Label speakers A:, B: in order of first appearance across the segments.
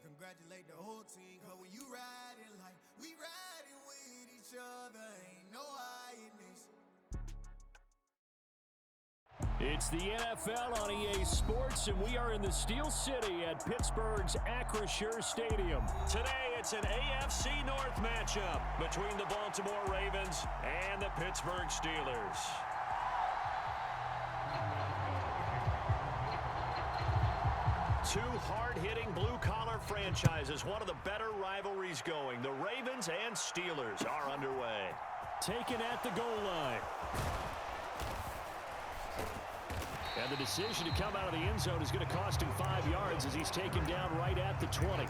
A: congratulate the whole team. Cause when you riding like we riding with each other, ain't no hiding this.
B: It's the NFL on EA Sports, and we are in the Steel City at Pittsburgh's Acrisure Stadium. Today, it's an AFC North matchup between the Baltimore Ravens and the Pittsburgh Steelers. Two hard-hitting blue-collar franchises, one of the better rivalries going. The Ravens and Steelers are underway. Taken at the goal line. And the decision to come out of the end zone is going to cost him 5 yards as he's taken down right at the 20.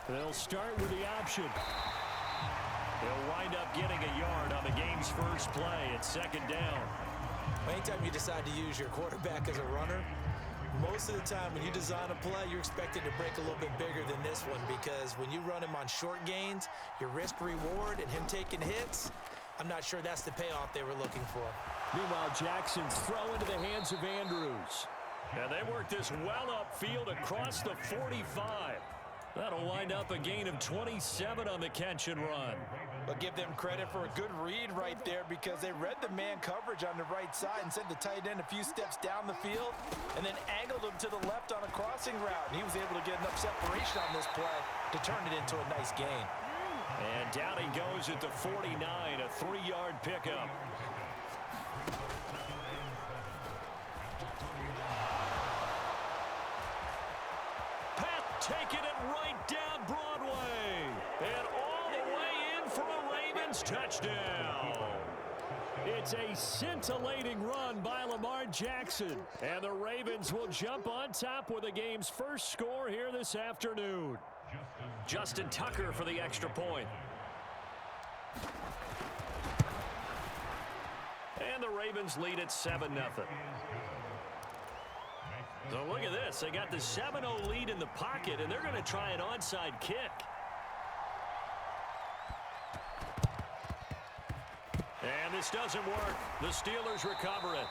B: They'll start with the option. They'll wind up getting a yard on the game's first play at second down.
C: Anytime you decide to use your quarterback as a runner, most of the time when you design a play, you're expected to break a little bit bigger than this one, because when you run him on short gains, your risk-reward and him taking hits, I'm not sure that's the payoff they were looking for.
B: Meanwhile, Jackson's throw into the hands of Andrews. And they work this well upfield across the 45. That'll wind up a gain of 27 on the catch and run.
D: But give them credit for a good read right there, because they read the man coverage on the right side and sent the tight end a few steps down the field and then angled him to the left on a crossing route. And he was able to get enough separation on this play to turn it into a nice gain.
B: And down he goes at the 49, a 3-yard pickup. Taking it right down Broadway. And all the way in for a Ravens touchdown. It's a scintillating run by Lamar Jackson. And the Ravens will jump on top with the game's first score here this afternoon. Justin Tucker for the extra point. And the Ravens lead at 7-0. So look at this. They got the 7-0 lead in the pocket, and they're going to try an onside kick. And this doesn't work. The Steelers recover it.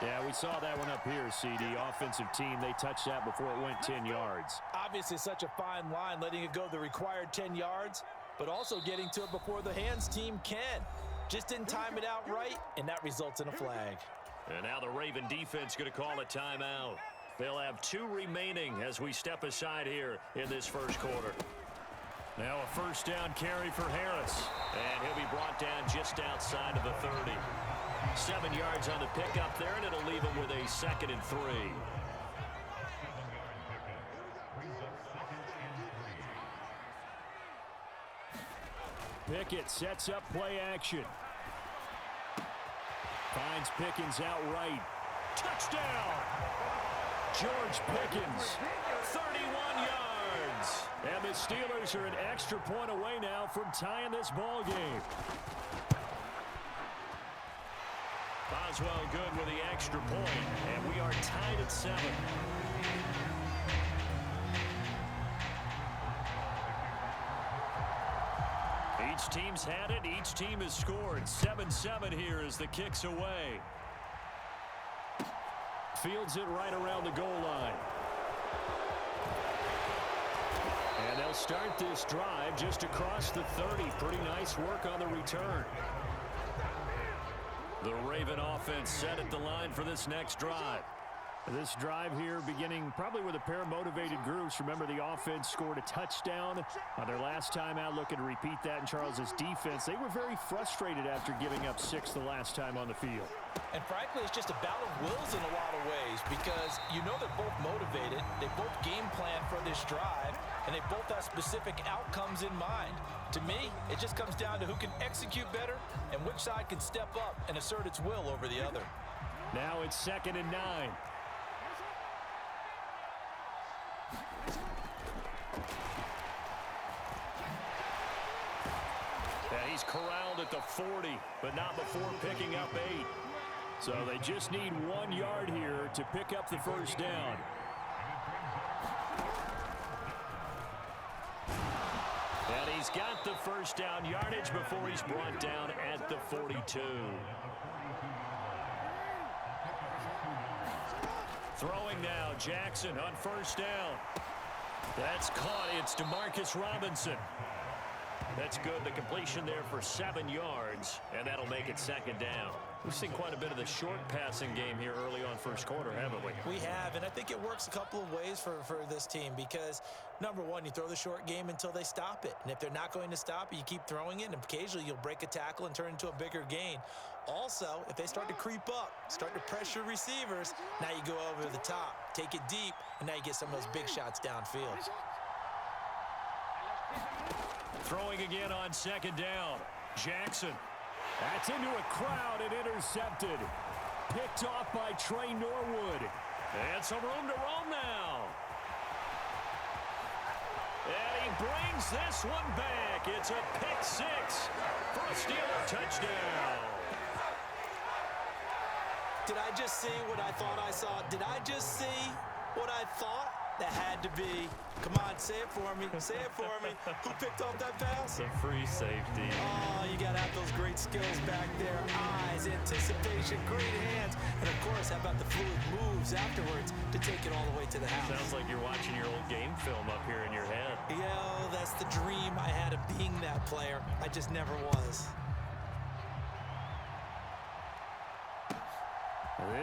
B: Yeah, we saw that one up here, CD. Offensive team, they touched that before it went 10 yards.
D: Obviously such a fine line, letting it go the required 10 yards, but also getting to it before the hands team can. Just didn't time it out right, and that results in a flag.
B: And now the Raven defense going to call a timeout. They'll have 2 remaining as we step aside here in this first quarter. Now a first down carry for Harris. And he'll be brought down just outside of the 30. 7 yards on the pickup there, and it'll leave him with a 2nd and 3. Pickett sets up play action. Finds Pickens outright. Touchdown! George Pickens, 31 yards. And the Steelers are an extra point away now from tying this ball game. Boswell good with the extra point, and we are tied at 7. Each team's had it. Each team has scored. 7-7 here as the kick's away. Fields it right around the goal line. And they'll start this drive just across the 30. Pretty nice work on the return. The Raven offense set at the line for this next drive. This drive here beginning probably with a pair of motivated groups. Remember, the offense scored a touchdown on their last time out, looking to repeat that in Charles's defense. They were very frustrated after giving up 6 the last time on the field.
C: And frankly, it's just a battle of wills in a lot of ways, because you know they're both motivated, they both game plan for this drive, and they both have specific outcomes in mind. To me, it just comes down to who can execute better and which side can step up and assert its will over the other.
B: Now it's 2nd and 9. And he's corralled at the 40, but not before picking up 8. So they just need 1 yard here to pick up the first down. And he's got the first down yardage before he's brought down at the 42. Throwing now, Jackson on first down. That's caught. It's DeMarcus Robinson. That's good. The completion there for 7 yards, and that'll make it second down. We've seen quite a bit of the short passing game here early on first quarter, haven't we?
C: We have, and I think it works a couple of ways for this team because, number one, you throw the short game until they stop it. And if they're not going to stop it, you keep throwing it, and occasionally you'll break a tackle and turn it into a bigger gain. Also, if they start to creep up, start to pressure receivers, now you go over the top, take it deep, and now you get some of those big shots downfield.
B: Throwing again on second down. Jackson. That's into a crowd and intercepted. Picked off by Trey Norwood. And some room to roam now. And he brings this one back. It's a pick 6 for a Steeler touchdown.
C: Did I just see what I thought I saw? Did I just see what I thought? That had to be. Come on, say it for me. Say it for me. Who picked off that pass?
E: The free safety.
C: Oh, you got to have those great skills back there. Eyes, anticipation, great hands. And, of course, how about the fluid moves afterwards to take it all the way to the house?
E: Sounds like you're watching your old game film up here in your head.
C: Yeah, that's the dream I had of being that player. I just never was.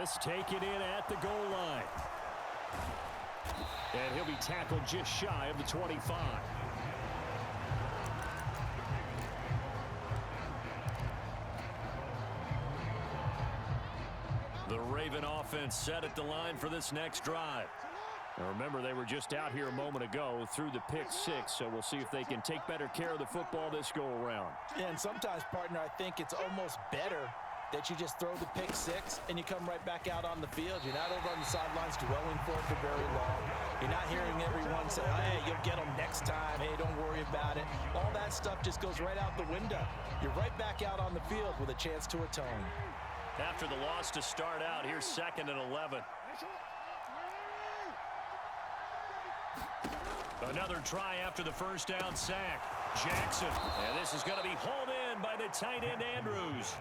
B: This taken in at the goal line. And he'll be tackled just shy of the 25. The Raven offense set at the line for this next drive. Now remember, they were just out here a moment ago through the pick 6, so we'll see if they can take better care of the football this go-around.
C: Yeah, and sometimes, partner, I think it's almost better that you just throw the pick 6 and you come right back out on the field. You're not over on the sidelines dwelling for it for very long. You're not hearing everyone say, hey, you'll get them next time. Hey, don't worry about it. All that stuff just goes right out the window. You're right back out on the field with a chance to atone.
B: After the loss to start out, here's 2nd and 11. Another try after the first down sack. Jackson. And this is going to be hauled in by the tight end Andrews.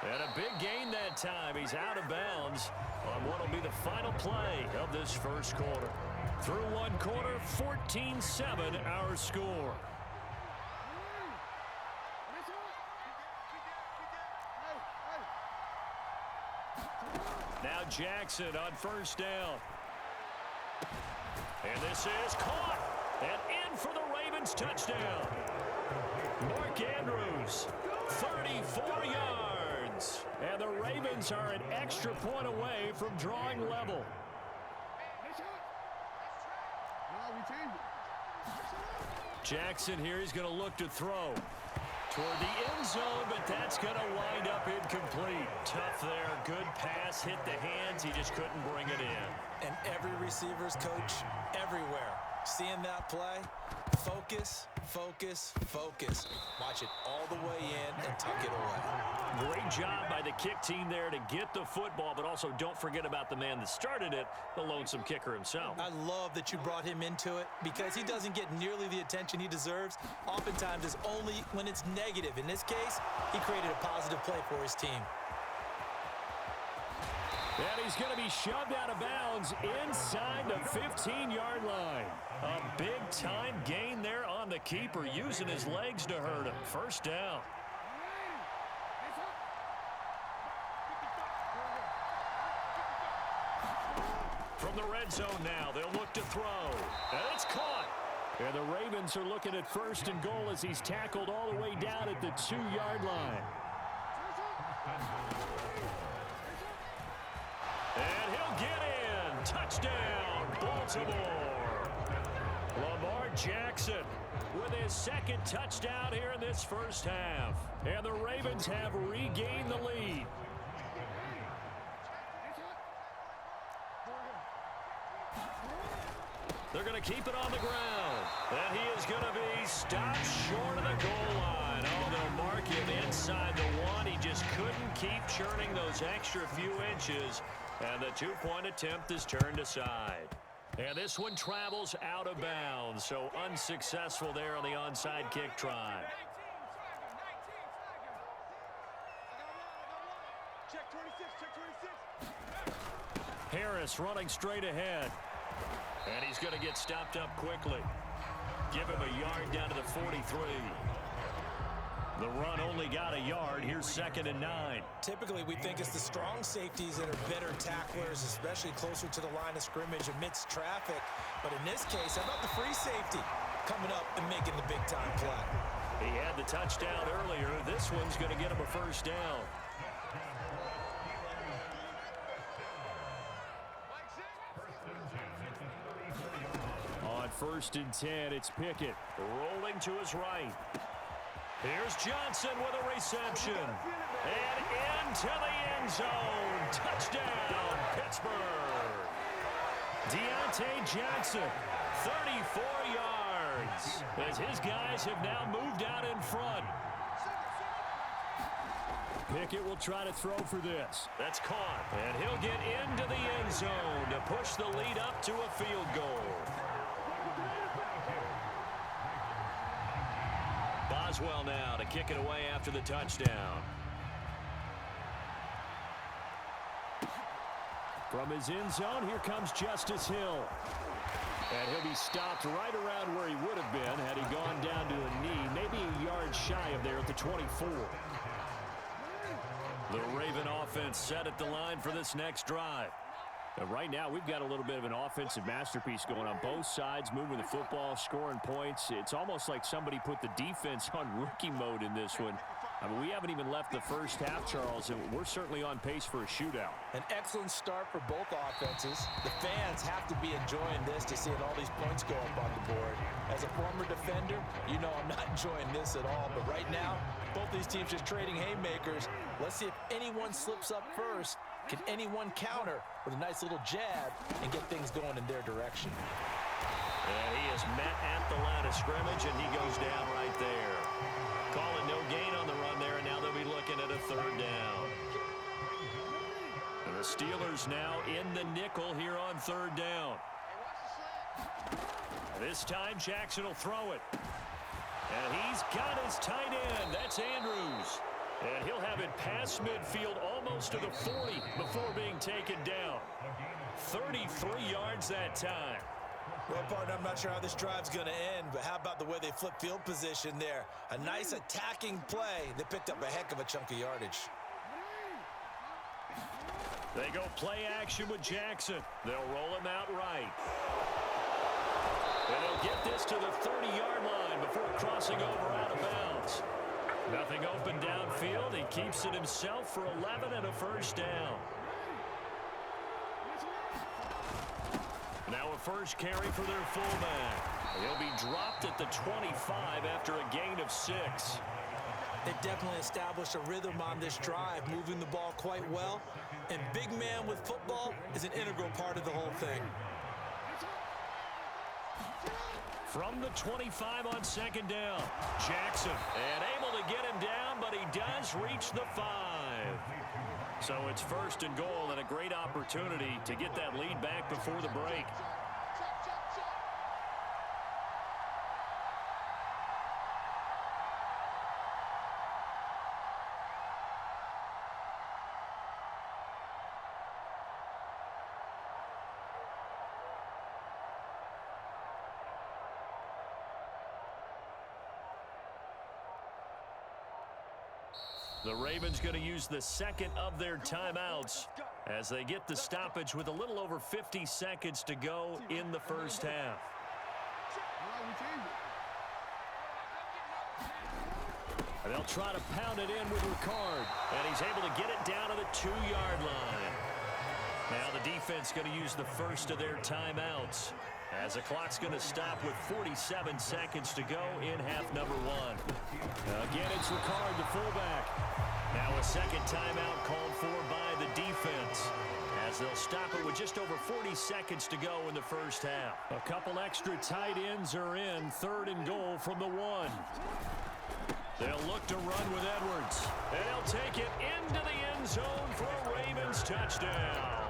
B: And a big gain that time. He's out of bounds on what will be the final play of this first quarter. Through one quarter, 14-7 our score. Now Jackson on first down. And this is caught. And in for the Ravens touchdown. Mark Andrews, 34 yards. And the Ravens are an extra point away from drawing level. Jackson here, he's going to look to throw toward the end zone, but that's going to wind up incomplete. Tough there. Good pass, hit the hands. He just couldn't bring it in.
C: And every receiver's coach everywhere, seeing that play, focus, focus, focus. Watch it all the way in and tuck it away.
B: Great job by the kick team there to get the football, but also don't forget about the man that started it, the lonesome kicker himself.
C: I love that you brought him into it because he doesn't get nearly the attention he deserves. Oftentimes it's only when it's negative. In this case, he created a positive play for his team.
B: And he's going to be shoved out of bounds inside the 15-yard line. A big-time gain there on the keeper, using his legs to hurt him. First down. From the red zone now, they'll look to throw. And it's caught. And the Ravens are looking at first and goal as he's tackled all the way down at the 2-yard line. And he'll get in. Touchdown, Baltimore. Lamar Jackson with his second touchdown here in this first half. And the Ravens have regained the lead. They're going to keep it on the ground. And he is going to be stopped short of the goal line. Oh, they'll mark him inside the one. He just couldn't keep churning those extra few inches. And the two-point attempt is turned aside. And this one travels out of bounds. So unsuccessful there on the onside kick try. Harris running straight ahead. And he's going to get stopped up quickly. Give him a yard down to the 43. The run only got a yard. Here's 2nd and 9.
D: Typically, we think it's the strong safeties that are better tacklers, especially closer to the line of scrimmage amidst traffic. But in this case, how about the free safety coming up and making the big-time play?
B: He had the touchdown earlier. This one's going to get him a first down. On 1st and 10, it's Pickett rolling to his right. Here's Johnson with a reception. And into the end zone. Touchdown, Pittsburgh. Deontay Johnson, 34 yards. As his guys have now moved out in front. Pickett will try to throw for this. That's caught. And he'll get into the end zone to push the lead up to a field goal. Boswell now to kick it away after the touchdown. From his end zone, here comes Justice Hill. And he'll be stopped right around where he would have been had he gone down to a knee, maybe a yard shy of there at the 24. The Raven offense set at the line for this next drive. And right now, we've got a little bit of an offensive masterpiece going on both sides, moving the football, scoring points. It's almost like somebody put the defense on rookie mode in this one. I mean, we haven't even left the first half, Charles, and we're certainly on pace for a shootout.
D: An excellent start for both offenses. The fans have to be enjoying this to see all these points go up on the board. As a former defender, you know I'm not enjoying this at all. But right now, both these teams just trading haymakers. Let's see if anyone slips up first. Can anyone counter with a nice little jab and get things going in their direction?
B: And he is met at the line of scrimmage, and he goes down right there. Calling no gain on the run there, and now they'll be looking at a 3rd down. And the Steelers now in the nickel here on 3rd down. This time Jackson will throw it. And he's got his tight end. That's Andrews. And he'll have it past midfield almost to the 40 before being taken down. 33 yards that time.
D: Well, partner, I'm not sure how this drive's going to end, but how about the way they flip field position there? A nice attacking play. They picked up a heck of a chunk of yardage.
B: They go play action with Jackson. They'll roll him out right. And he'll get this to the 30-yard line before crossing over out of bounds. Nothing open downfield. He keeps it himself for 11 and a first down. Now a first carry for their fullback. He'll be dropped at the 25 after a gain of 6.
D: They definitely established a rhythm on this drive, moving the ball quite well. And big man with football is an integral part of the whole thing.
B: From the 25 on 2nd down, Jackson. And able to get him down, but he does reach the 5. So it's 1st and goal and a great opportunity to get that lead back before the break. The Ravens going to use the 2nd of their timeouts as they get the stoppage with a little over 50 seconds to go in the first half. And they'll try to pound it in with Ricard, and he's able to get it down to the 2-yard line. Now the defense going to use the first of their timeouts. as the clock's going to stop with 47 seconds to go in half number one. Again, it's Ricard, the fullback. Now a second timeout called for by the defense, as they'll stop it with just over 40 seconds to go in the first half. A couple extra tight ends are in, 3rd and goal from the 1. They'll look to run with Edwards, and he'll take it into the end zone for a Ravens touchdown.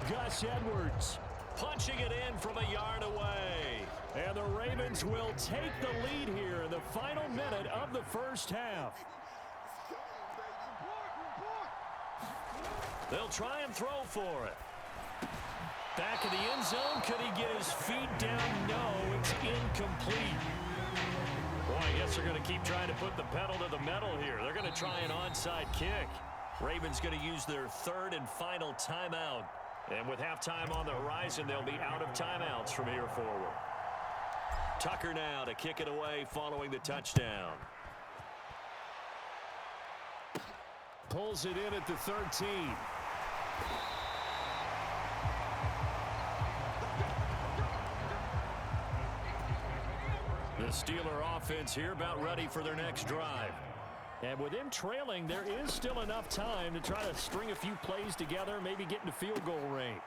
B: Gus Edwards punching it in from a yard away. And the Ravens will take the lead here in the final minute of the first half. They'll try and throw for it. Back in the end zone. Could he get his feet down? No, it's incomplete. Boy, I guess they're going to keep trying to put the pedal to the metal here. They're going to try an onside kick. Ravens going to use their 3rd and final timeout. And with halftime on the horizon, they'll be out of timeouts from here forward. Tucker now to kick it away following the touchdown. Pulls it in at the 13. The Steeler offense here about ready for their next drive. And with them trailing, there is still enough time to try to string a few plays together, maybe get into field goal range.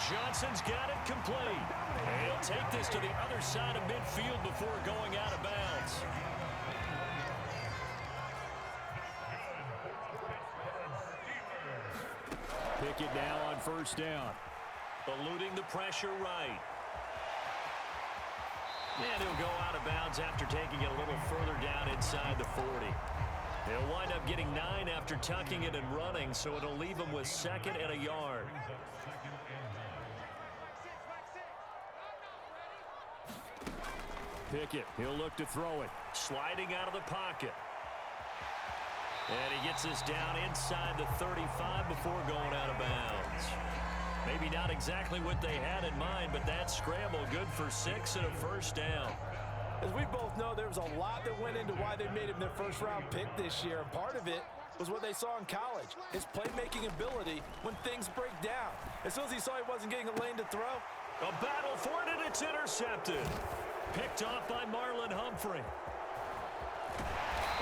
B: Johnson's got it complete. And he'll take this to the other side of midfield before going out of bounds. Pickett now on 1st down. Eluding the pressure right. And he'll go out of bounds after taking it a little further down inside the 40. He'll wind up getting 9 after tucking it and running, so it'll leave him with 2nd and a yard. Pickett, he'll look to throw it. Sliding out of the pocket. And he gets this down inside the 35 before going out of bounds. Maybe not exactly what they had in mind, but that scramble good for 6 and a 1st down.
D: As we both know, there was a lot that went into why they made him their 1st-round pick this year. And part of it was what they saw in college, his playmaking ability when things break down. As soon as he saw he wasn't getting a lane to throw.
B: A battle for it, and it's intercepted. Picked off by Marlon Humphrey.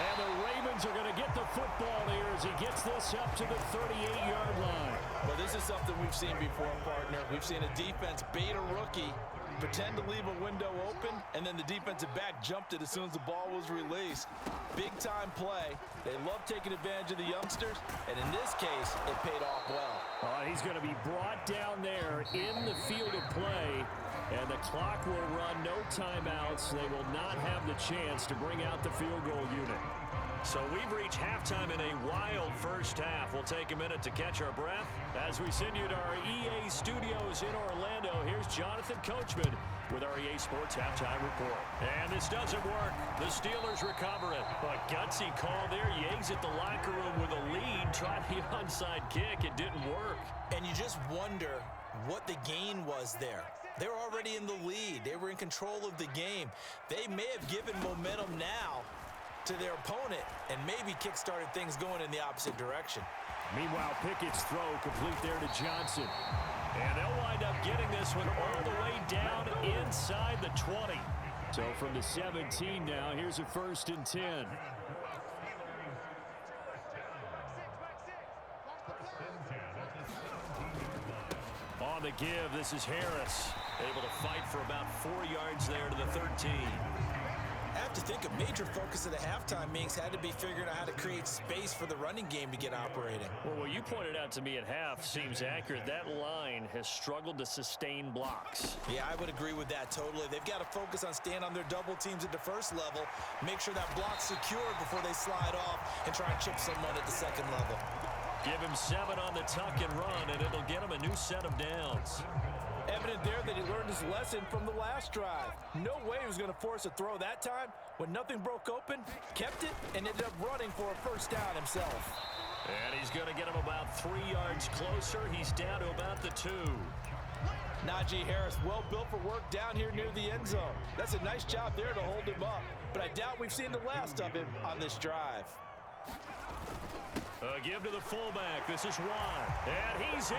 B: And the Ravens are going to get the football here as he gets this up to the 38-yard line.
D: Well, this is something we've seen before, partner. We've seen a defense bait a rookie, pretend to leave a window open, and then the defensive back jumped it as soon as the ball was released. Big-time play. They love taking advantage of the youngsters, and in this case, it paid off well.
B: He's going to be brought down there in the field of play, and the clock will run, no timeouts. They will not have the chance to bring out the field goal unit. So we've reached halftime in a wild first half. We'll take a minute to catch our breath as we send you to our EA studios in Orlando. Here's Jonathan Coachman with our EA Sports Halftime Report. And this doesn't work. The Steelers recover it. A gutsy call there. Yates at the locker room with a lead. Tried the onside kick. It didn't work.
C: And you just wonder what the gain was there. They were already in the lead. They were in control of the game. They may have given momentum now to their opponent and maybe kick-started things going in the opposite direction.
B: Meanwhile, Pickett's throw complete there to Johnson. And they'll wind up getting this one all the way down inside the 20. So from the 17 now, here's a 1st and 10. On the give, this is Harris. Able to fight for about 4 yards there to the 13.
C: I have to think a major focus of the halftime meetings had to be figuring out how to create space for the running game to get operating.
B: Well, what you pointed out to me at half seems accurate. That line has struggled to sustain blocks.
C: Yeah, I would agree with that totally. They've got to focus on staying on their double teams at the first level, make sure that block's secured before they slide off and try and chip someone at the second level.
B: Give him 7 on the tuck and run, and it'll get him a new set of downs.
D: Evident there that he learned his lesson from the last drive. No way he was going to force a throw that time. When nothing broke open, kept it, and ended up running for a 1st down himself.
B: And he's going to get him about 3 yards closer. He's down to about the 2.
D: Najee Harris, well built for work down here near the end zone. That's a nice job there to hold him up. But I doubt we've seen the last of him on this drive.
B: Give to the fullback. This is Watt. And he's in.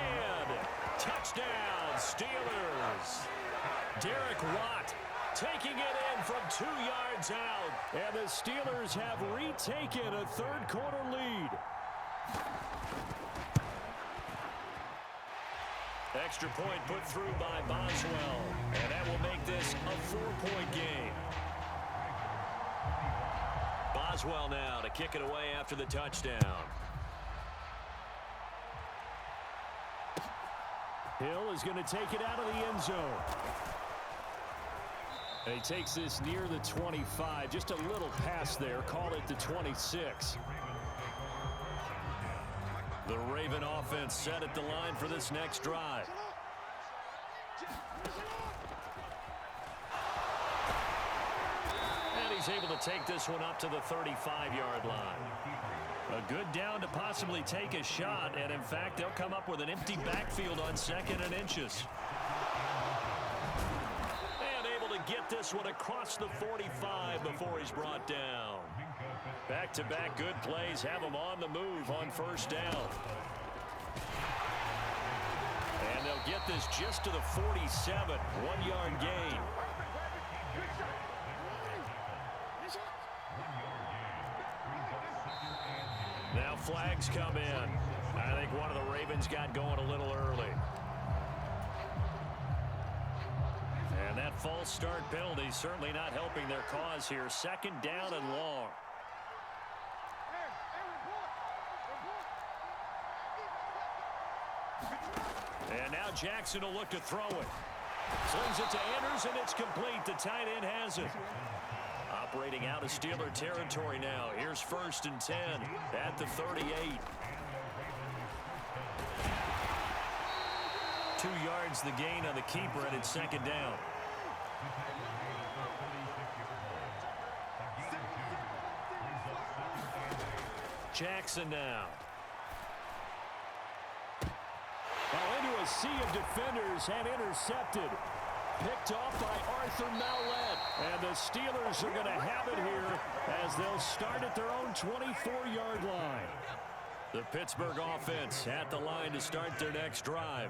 B: Touchdown, Steelers. Derek Watt taking it in from 2 yards out. And the Steelers have retaken a third-quarter lead. Extra point put through by Boswell. And that will make this a 4-point game. Boswell now to kick it away after the touchdown. Hill is going to take it out of the end zone. And he takes this near the 25. Just a little pass there. Call it the 26. The Raven offense set at the line for this next drive. And he's able to take this one up to the 35-yard line. A good down to possibly take a shot, and in fact, they'll come up with an empty backfield on 2nd and inches. And able to get this one across the 45 before he's brought down. Back-to-back good plays have him on the move on 1st down. And they'll get this just to the 47, 1-yard gain. Now flags come in. I think one of the Ravens got going a little early. And that false start penalty certainly not helping their cause here. 2nd down and long. And now Jackson will look to throw it. Slings it to Anders, and it's complete. The tight end has it. Operating out of Steeler territory now. Here's 1st and 10 at the 38. 2 yards the gain on the keeper, and it's 2nd down. Jackson now. Now into a sea of defenders and intercepted. Picked off by Arthur Mallett. And the Steelers are going to have it here as they'll start at their own 24-yard line. The Pittsburgh offense at the line to start their next drive.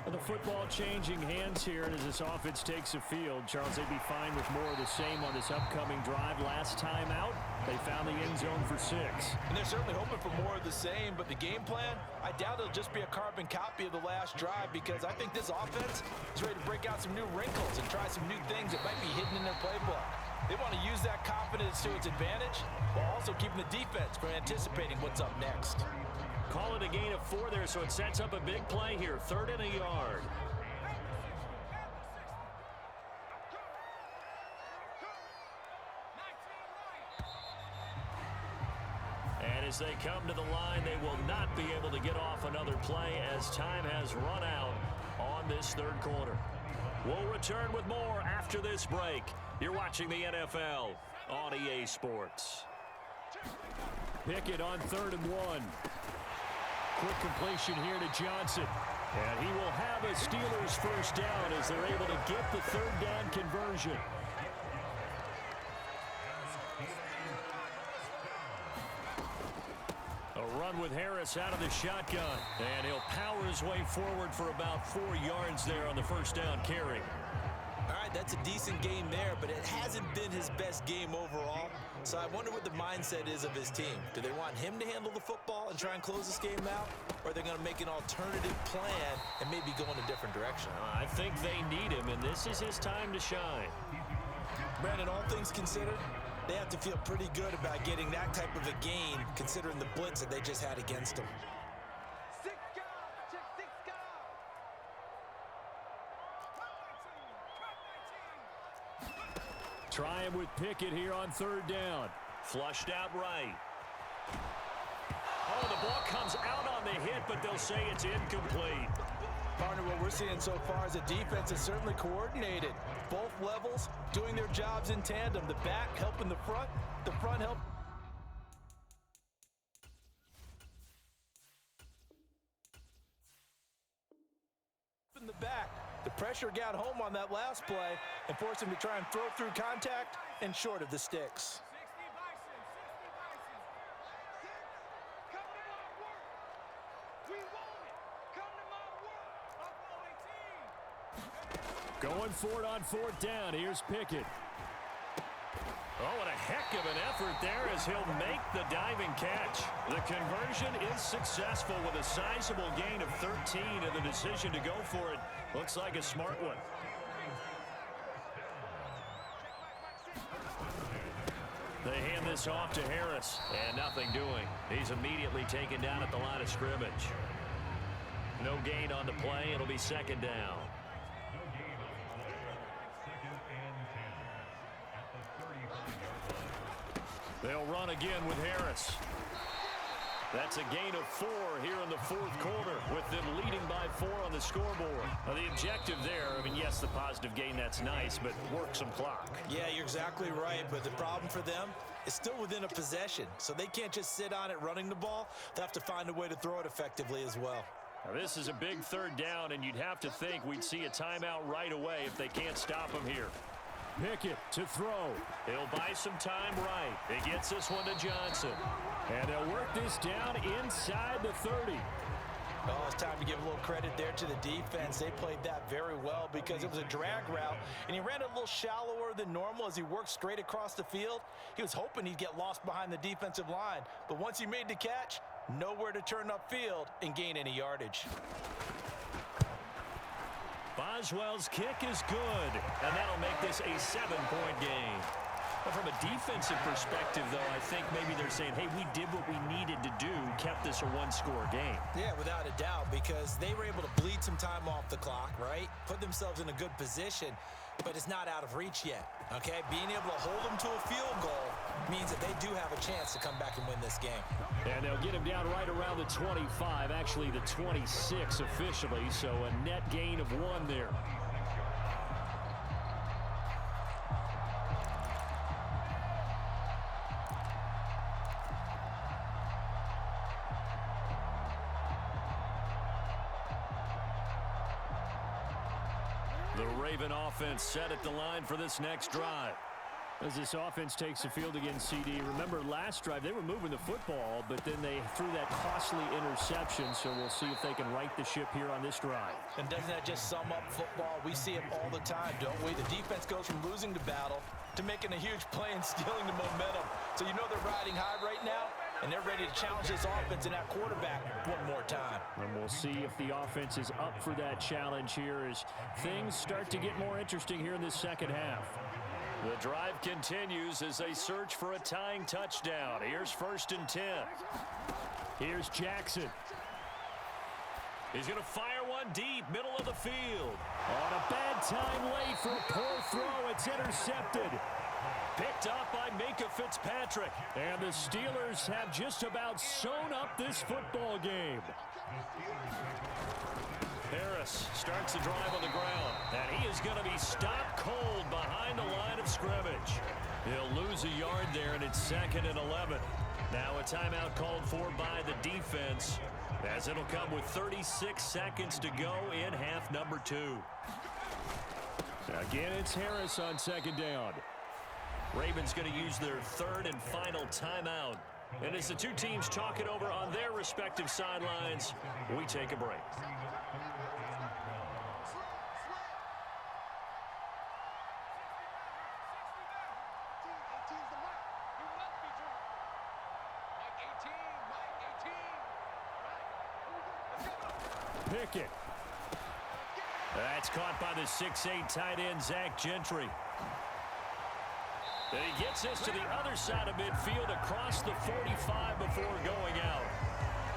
B: The football changing hands here as this offense takes the field. Charles, they'd be fine with more of the same on this upcoming drive. Last time out, they found the end zone for 6.
D: And they're certainly hoping for more of the same, but the game plan, I doubt it'll just be a carbon copy of the last drive, because I think this offense is ready to break out some new wrinkles and try some new things that might be hidden in their playbook. They want to use that confidence to its advantage while also keeping the defense from anticipating what's up next.
B: Call it a gain of 4 there, so it sets up a big play here. 3rd and a yard. And as they come to the line, they will not be able to get off another play as time has run out on this 3rd quarter. We'll return with more after this break. You're watching the NFL on EA Sports. Pickett on 3rd and 1. Quick completion here to Johnson. And he will have a Steelers 1st down as they're able to get the 3rd down conversion. A run with Harris out of the shotgun. And he'll power his way forward for about 4 yards there on the 1st down carry.
C: All right, that's a decent game there, but it hasn't been his best game overall. So I wonder what the mindset is of his team. Do they want him to handle the football and try and close this game out? Or are they going to make an alternative plan and maybe go in a different direction?
B: I think they need him, and this is his time to shine.
C: Brandon, all things considered, they have to feel pretty good about getting that type of a gain considering the blitz that they just had against them.
B: Try him with Pickett here on 3rd down. Flushed out right. Oh, the ball comes out on the hit, but they'll say it's incomplete.
D: Partner, what we're seeing so far is the defense is certainly coordinated. Both levels doing their jobs in tandem. The back helping the front help. In the back. The pressure got home on that last play and forced him to try and throw through contact and short of the sticks.
B: Going for it on 4th down. Here's Pickett. Oh, and a heck of an effort there as he'll make the diving catch. The conversion is successful with a sizable gain of 13, and the decision to go for it looks like a smart one. They hand this off to Harris, and nothing doing. He's immediately taken down at the line of scrimmage. No gain on the play. It'll be 2nd down. They'll run again with Harris. That's a gain of 4 here in the 4th quarter, with them leading by 4 on the scoreboard. Now, the objective there, I mean, yes, the positive gain, that's nice, but work some clock.
D: Yeah, you're exactly right, but the problem for them is still within a possession, so they can't just sit on it running the ball. They have to find a way to throw it effectively as well.
B: Now, this is a big 3rd down, and you'd have to think we'd see a timeout right away if they can't stop him here. Pickett to throw. He'll buy some time right. He gets this one to Johnson. And they'll work this down inside the 30.
D: Oh, it's time to give a little credit there to the defense. They played that very well because it was a drag route, and he ran a little shallower than normal as he worked straight across the field. He was hoping he'd get lost behind the defensive line, but once he made the catch, nowhere to turn upfield and gain any yardage.
B: Boswell's kick is good, and that'll make this a 7-point game. But from a defensive perspective, though, I think maybe they're saying, hey, we did what we needed to do, kept this a 1-score game.
D: Yeah, without a doubt, because they were able to bleed some time off the clock, right? Put themselves in a good position, but it's not out of reach yet, okay? Being able to hold them to a field goal means that they do have a chance to come back and win this game.
B: And they'll get him down right around the 25, actually the 26 officially, so a net gain of 1 there. The Raven offense set at the line for this next drive. As this offense takes the field against CD, remember last drive they were moving the football, but then they threw that costly interception, so we'll see if they can right the ship here on this drive.
D: And doesn't that just sum up football? We see it all the time, don't we? The defense goes from losing the battle to making a huge play and stealing the momentum. So you know they're riding high right now, and they're ready to challenge this offense and that quarterback one more time.
B: And we'll see if the offense is up for that challenge here as things start to get more interesting here in this 2nd half. The drive continues as they search for a tying touchdown. Here's 1st and 10. Here's Jackson. He's going to fire one deep, middle of the field. On a bad time late for a poor throw. It's intercepted. Picked up by Minka Fitzpatrick. And the Steelers have just about sewn up this football game. Harris starts the drive on the ground, and he is going to be stopped cold behind the line of scrimmage. He'll lose a yard there, and it's 2nd and 11. Now a timeout called for by the defense, as it'll come with 36 seconds to go in half number 2. Again, it's Harris on 2nd down. Ravens going to use their 3rd and final timeout. And as the two teams talk it over on their respective sidelines, we take a break. Pickett. That's caught by the 6'8" tight end, Zach Gentry. And he gets this to the other side of midfield across the 45 before going out.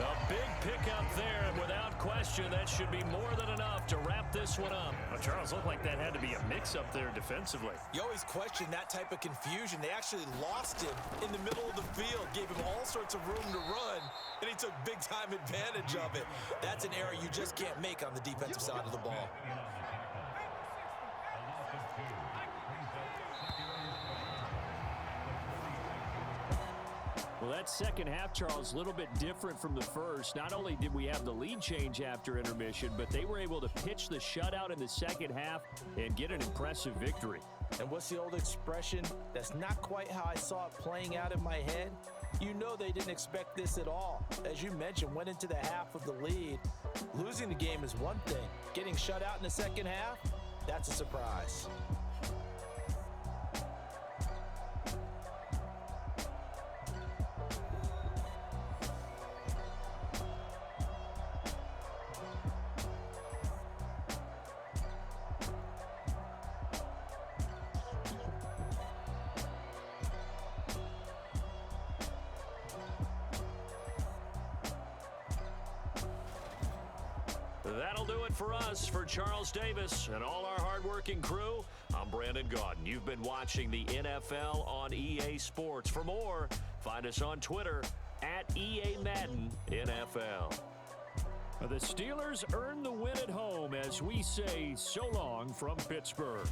B: A big pickup there, and without question, that should be more than enough to wrap this one up. Well, Charles, looked like that had to be a mix-up there defensively.
D: You always question that type of confusion. They actually lost him in the middle of the field, gave him all sorts of room to run, and he took big-time advantage of it. That's an error you just can't make on the defensive side of the ball.
B: Well, that 2nd half, Charles, a little bit different from the first. Not only did we have the lead change after intermission, but they were able to pitch the shutout in the 2nd half and get an impressive victory.
D: And what's the old expression? That's not quite how I saw it playing out in my head. You know they didn't expect this at all. As you mentioned, went into the half with the lead. Losing the game is one thing. Getting shut out in the 2nd half,
C: that's a surprise.
B: That'll do it for us. For Charles Davis and all our hardworking crew, I'm Brandon Gaudin. You've been watching the NFL on EA Sports. For more, find us on Twitter at EA Madden NFL. The Steelers earn the win at home as we say so long from Pittsburgh.